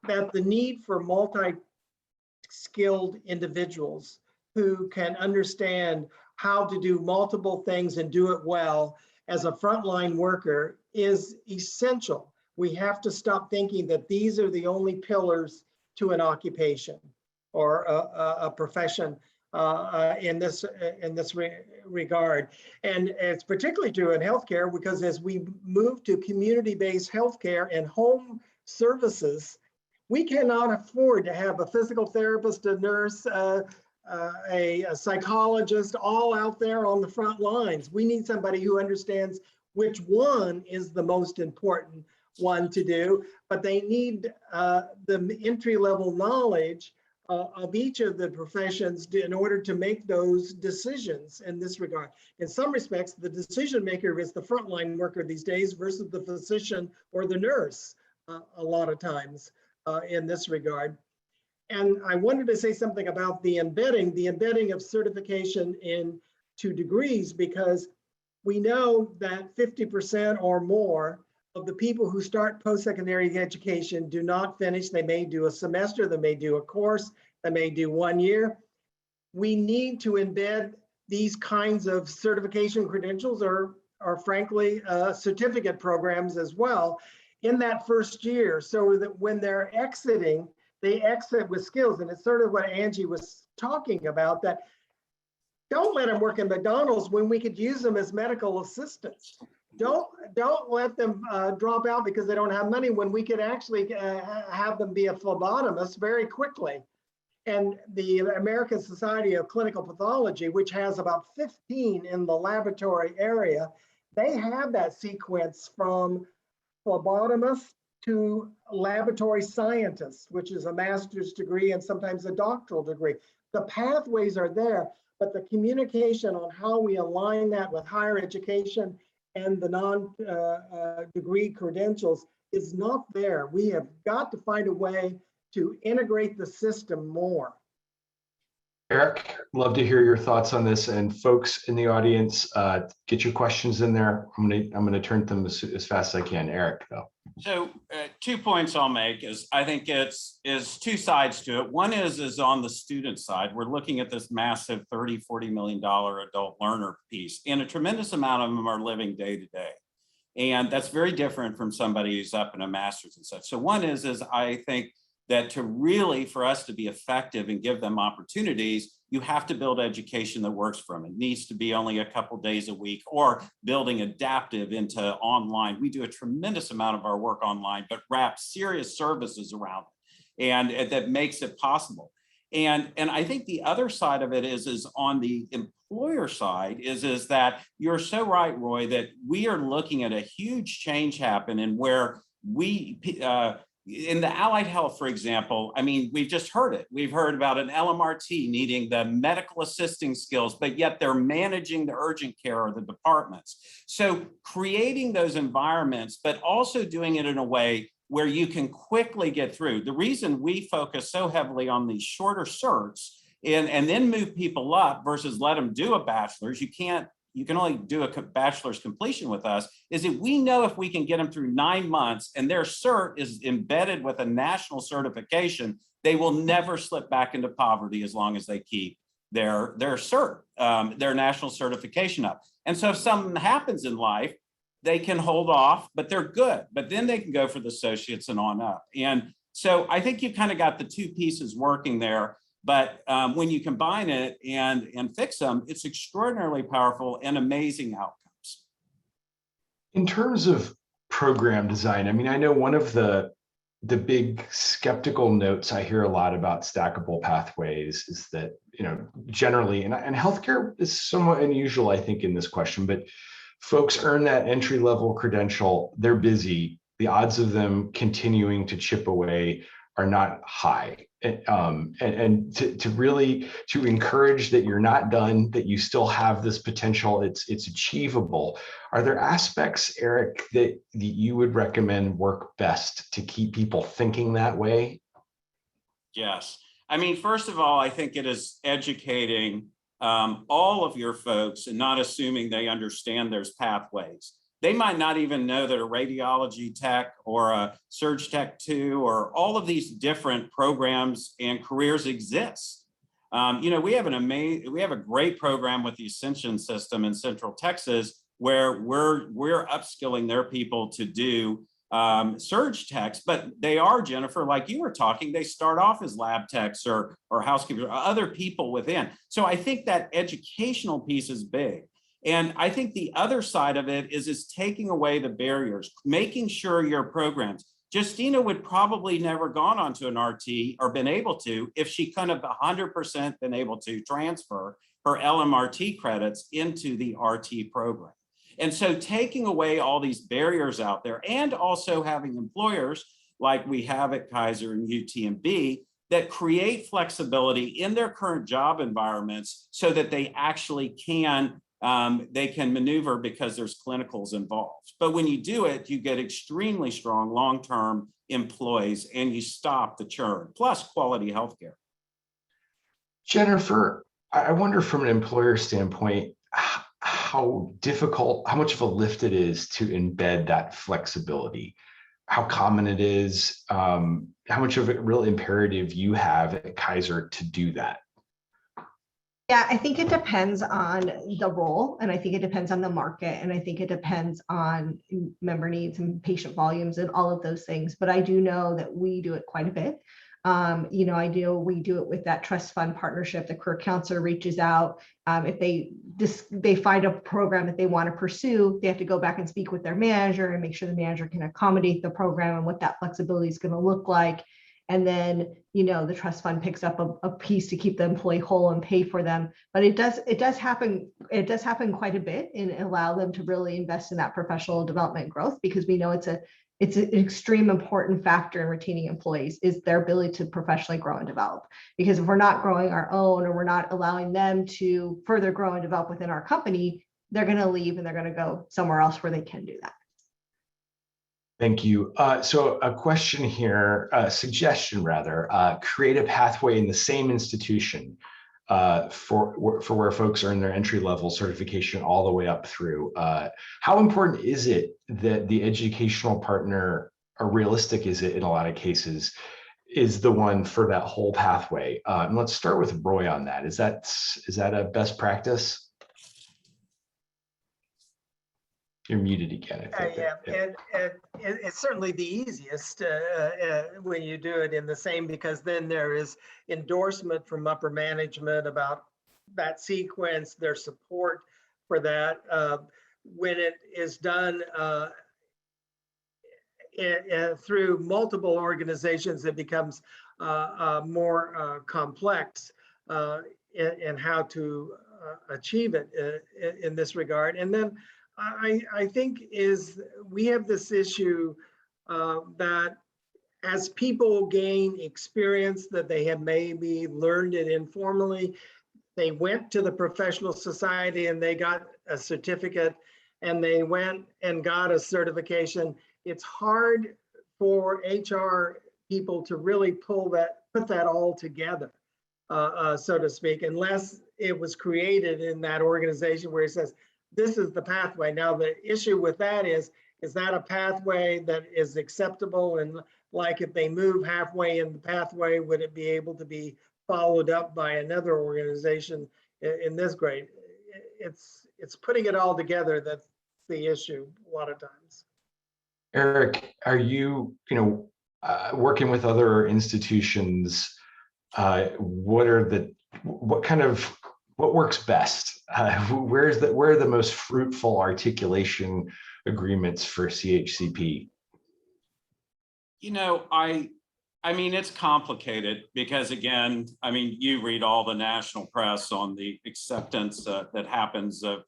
that the need for multi-skilled individuals who can understand how to do multiple things and do it well as a frontline worker is essential. we have to stop thinking that these are the only pillars to an occupation or a profession in this regard. And it's particularly true in healthcare, because as we move to community-based healthcare and home services, we cannot afford to have a physical therapist, a nurse, a psychologist all out there on the front lines. We need somebody who understands which one is the most important one to do, but they need the entry-level knowledge of each of the professions in order to make those decisions in this regard. In some respects, the decision maker is the frontline worker these days versus the physician or the nurse a lot of times in this regard. And I wanted to say something about the embedding of certification into degrees, because we know that 50% or more of the people who start post-secondary education do not finish. They may do a semester, they may do a course, they may do 1 year. We need to embed these kinds of certification credentials or frankly, certificate programs as well in that first year, so that when they're exiting, they exit with skills. And it's sort of what Angie was talking about, that don't let them work in McDonald's when we could use them as medical assistants. Don't let them drop out because they don't have money when we could actually have them be a phlebotomist very quickly. And the American Society of Clinical Pathology, which has about 15 in the laboratory area, they have that sequence from phlebotomist to laboratory scientist, which is a master's degree and sometimes a doctoral degree. The pathways are there, but the communication on how we align that with higher education and the non-degree credentials is not there. We have got to find a way to integrate the system more. Eric, love to hear your thoughts on this, and folks in the audience, get your questions in there. I'm gonna turn them as fast as I can. Eric, though. So 2 points I'll make is I think is two sides to it. One is on the student side. We're looking at this massive $30–40 million adult learner piece, and a tremendous amount of them are living day to day. And that's very different from somebody who's up in a master's and such. So one is I think that to really, for us to be effective and give them opportunities, you have to build education that works for them. It needs to be only a couple days a week, or building adaptive into online. We do a tremendous amount of our work online, but wrap serious services around it, and that makes it possible. And I think the other side of it is on the employer side is that you're so right, Roy, that we are looking at a huge change happen in where we, in the allied health, for example, I mean, we've just heard it. We've heard about an LMRT needing the medical assisting skills, but yet they're managing the urgent care or the departments. So creating those environments, but also doing it in a way where you can quickly get through. The reason we focus so heavily on these shorter certs and then move people up versus let them do a bachelor's, you can only do a bachelor's completion with us, is that we know if we can get them through 9 months and their cert is embedded with a national certification, they will never slip back into poverty as long as they keep their cert, their national certification up. And so if something happens in life, they can hold off, but they're good. But then they can go for the associates and on up. And so I think you kind of got the two pieces working there. But when you combine it and fix them, it's extraordinarily powerful and amazing outcomes. In terms of program design, I mean, I know one of the big skeptical notes I hear a lot about stackable pathways is that, generally, and healthcare is somewhat unusual, I think, in this question, but folks earn that entry-level credential, they're busy, the odds of them continuing to chip away are not high. And to really encourage that you're not done, that you still have this potential, it's achievable. Are there aspects, Eric, that you would recommend work best to keep people thinking that way? Yes. I mean, first of all, I think it is educating all of your folks and not assuming they understand there's pathways. They might not even know that a radiology tech or a surge tech 2 or all of these different programs and careers exist. We have a great program with the Ascension system in Central Texas where we're upskilling their people to do surge techs, but they are, Jennifer, like you were talking, they start off as lab techs or housekeepers or other people within. So I think that educational piece is big. And I think the other side of it is taking away the barriers, making sure your programs. Justina would probably never gone onto an RT or been able to if she couldn't have 100% been able to transfer her LMRT credits into the RT program. And so taking away all these barriers out there and also having employers like we have at Kaiser and UTMB that create flexibility in their current job environments so that they actually can maneuver because there's clinicals involved. But when you do it, you get extremely strong long-term employees and you stop the churn, plus quality healthcare. Jennifer, I wonder from an employer standpoint, how much of a lift it is to embed that flexibility, how common it is, how much of a real imperative you have at Kaiser to do that. Yeah, I think it depends on the role, and I think it depends on the market, and I think it depends on member needs and patient volumes and all of those things. But I do know that we do it quite a bit. We do it with that trust fund partnership. The career counselor reaches out. If they find a program that they want to pursue, they have to go back and speak with their manager and make sure the manager can accommodate the program and what that flexibility is going to look like. And then, the trust fund picks up a piece to keep the employee whole and pay for them. But it does happen quite a bit and allow them to really invest in that professional development growth, because we know it's an extreme important factor in retaining employees is their ability to professionally grow and develop. Because if we're not growing our own, or we're not allowing them to further grow and develop within our company, they're going to leave and they're going to go somewhere else where they can do that. Thank you. So a question here, a suggestion rather, create a pathway in the same institution for where folks earn their entry-level certification all the way up through. How important is it that the educational partner, or realistic is it in a lot of cases, is the one for that whole pathway? And let's start with Roy on that. Is that a best practice? You're muted again, I think. And it's certainly the easiest when you do it in the same, because then there is endorsement from upper management about that sequence, their support for that. When it is done through multiple organizations, it becomes more complex in how to achieve it in this regard. And then I think we have this issue that as people gain experience that they have maybe learned it informally, they went to the professional society and they got a certificate, and they went and got a certification. It's hard for HR people to really put that all together, so to speak, unless it was created in that organization where it says, this is the pathway. Now, the issue with that is that a pathway that is acceptable? And like if they move halfway in the pathway, would it be able to be followed up by another organization in this grade? It's putting it all together that's the issue a lot of times. Eric, are you, working with other institutions? What works best? Where are the most fruitful articulation agreements for CHCP? I mean, it's complicated because, again, you read all the national press on the acceptance that happens of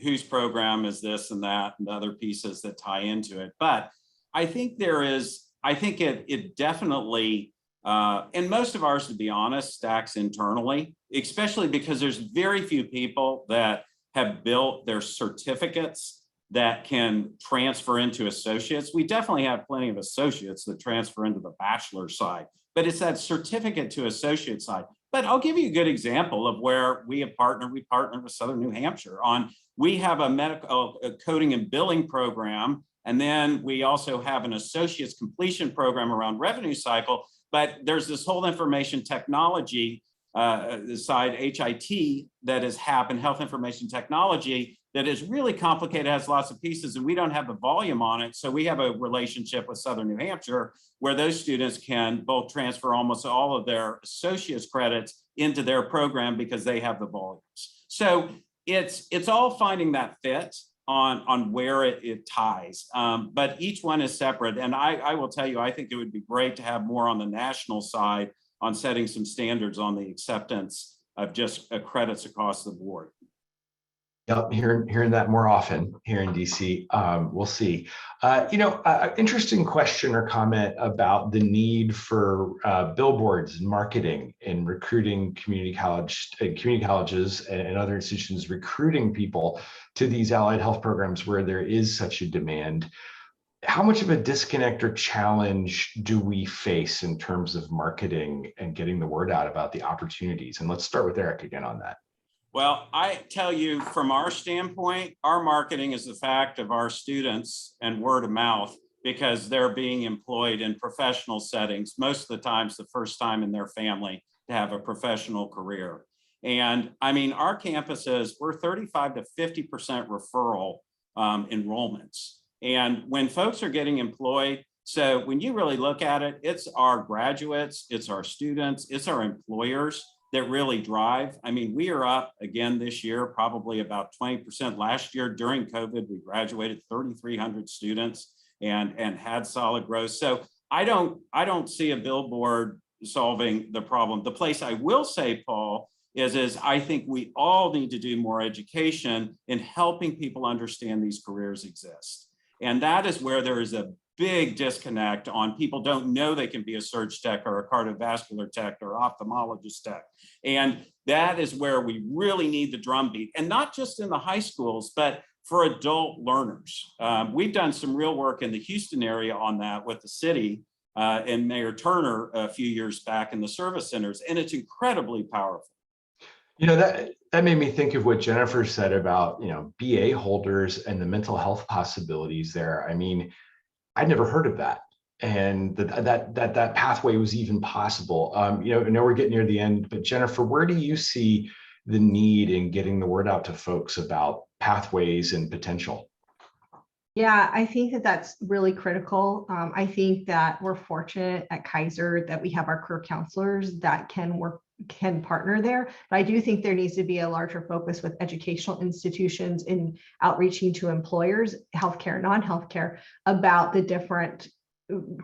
whose program is this and that and other pieces that tie into it. But I think it definitely, and most of ours, to be honest, stacks internally, especially because there's very few people that have built their certificates that can transfer into associates. We definitely have plenty of associates that transfer into the bachelor side, but it's that certificate to associate side. But I'll give you a good example of where we partnered with Southern New Hampshire we have a medical coding and billing program, and then we also have an associate's completion program around revenue cycle. But there's this whole information technology side, HIT, that has happened, health information technology, that is really complicated, has lots of pieces, and we don't have the volume on it. So we have a relationship with Southern New Hampshire where those students can both transfer almost all of their associate's credits into their program because they have the volumes. So it's all finding that fit on where it ties, but each one is separate. And I will tell you, I think it would be great to have more on the national side on setting some standards on the acceptance of just credits across the board. Yep, hearing that more often here in DC. We'll see. Interesting question or comment about the need for billboards and marketing in recruiting community colleges and other institutions recruiting people to these allied health programs where there is such a demand. How much of a disconnect or challenge do we face in terms of marketing and getting the word out about the opportunities? And let's start with Eric again on that. Well, I tell you, from our standpoint, our marketing is the fact of our students and word of mouth, because they're being employed in professional settings. Most of the time, it's the first time in their family to have a professional career. And I mean, our campuses, we're 35 to 50% referral enrollments. And when folks are getting employed, so when you really look at it, it's our graduates, it's our students, it's our employers that really drive. I mean, we are up again this year, probably about 20%. Last year during COVID, we graduated 3,300 students and had solid growth. So I don't see a billboard solving the problem. The place I will say, Paul, is I think we all need to do more education in helping people understand these careers exist. And that is where there is a big disconnect on people don't know they can be a surge tech or a cardiovascular tech or ophthalmologist tech. And that is where we really need the drumbeat, and not just in the high schools, but for adult learners. We've done some real work in the Houston area on that with the city and Mayor Turner a few years back in the service centers, and it's incredibly powerful. That made me think of what Jennifer said about, BA holders and the mental health possibilities there. I mean, I'd never heard of that, and that pathway was even possible. I know we're getting near the end, but Jennifer, where do you see the need in getting the word out to folks about pathways and potential? Yeah, I think that that's really critical. I think that we're fortunate at Kaiser that we have our career counselors that can partner there. But I do think there needs to be a larger focus with educational institutions in outreaching to employers, healthcare, non-healthcare, about the different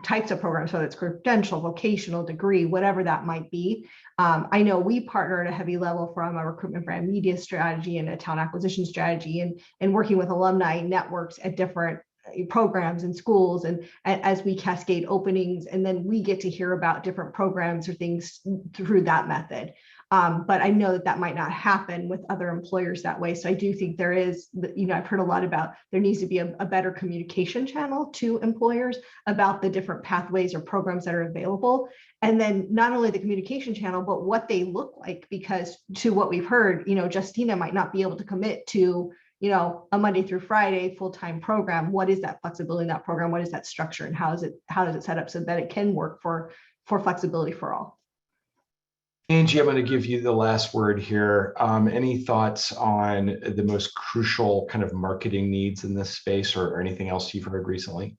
types of programs, whether it's credential, vocational, degree, whatever that might be. I know we partner at a heavy level from a recruitment brand media strategy and a talent acquisition strategy, and working with alumni networks at different programs and schools, and as we cascade openings, and then we get to hear about different programs or things through that method. But I know that might not happen with other employers that way. So I do think there is, I've heard a lot about there needs to be a better communication channel to employers about the different pathways or programs that are available. And then not only the communication channel, but what they look like, because to what we've heard, Justina might not be able to commit to, a Monday through Friday full-time program. What is that flexibility in that program? What is that structure, and how does it set up so that it can work for flexibility for all? Angie, I'm going to give you the last word here. Any thoughts on the most crucial kind of marketing needs in this space, or anything else you've heard recently?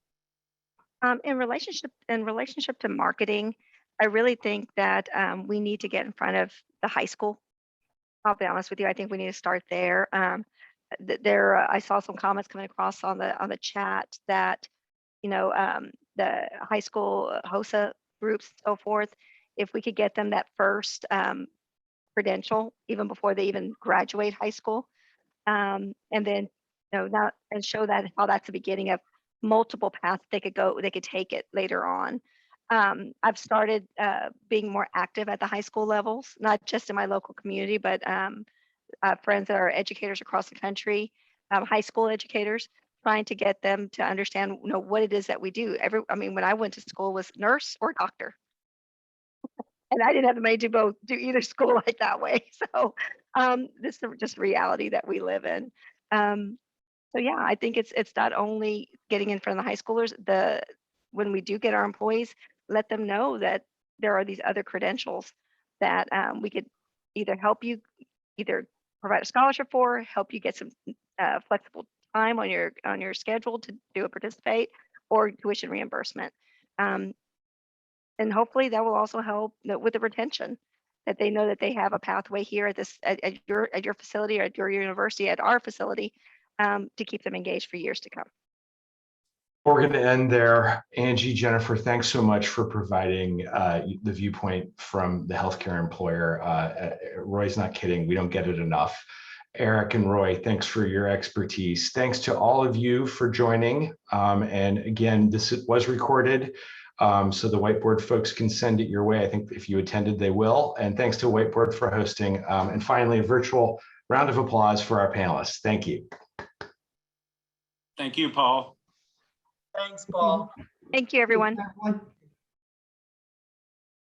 In relationship to marketing, I really think that we need to get in front of the high school. I'll be honest with you. I think we need to start there. I saw some comments coming across on the chat that the high school HOSA groups, so forth. If we could get them that first credential even before they even graduate high school, and then and show that how that's the beginning of multiple paths they could take it later on. I've started being more active at the high school levels, not just in my local community, but friends that are educators across the country, high school educators, trying to get them to understand what it is that we do. When I went to school, was nurse or doctor. And I didn't have the money to both do either school like that way. So this is just reality that we live in. So yeah, I think it's not only getting in front of the high schoolers. When we do get our employees, let them know that there are these other credentials that we could either help you, either provide a scholarship for, help you get some flexible time on your schedule to do a participate or tuition reimbursement. And hopefully that will also help with the retention, that they know that they have a pathway here at this at your facility or at your university, at our facility, to keep them engaged for years to come. We're going to end there. Angie, Jennifer, thanks so much for providing the viewpoint from the healthcare employer. Roy's not kidding. We don't get it enough. Eric and Roy, thanks for your expertise. Thanks to all of you for joining. And again, this was recorded, so the Whiteboard folks can send it your way. I think if you attended, they will. And thanks to Whiteboard for hosting. And finally, a virtual round of applause for our panelists. Thank you. Thank you, Paul. Thanks, Paul. Thank you, everyone. Everyone.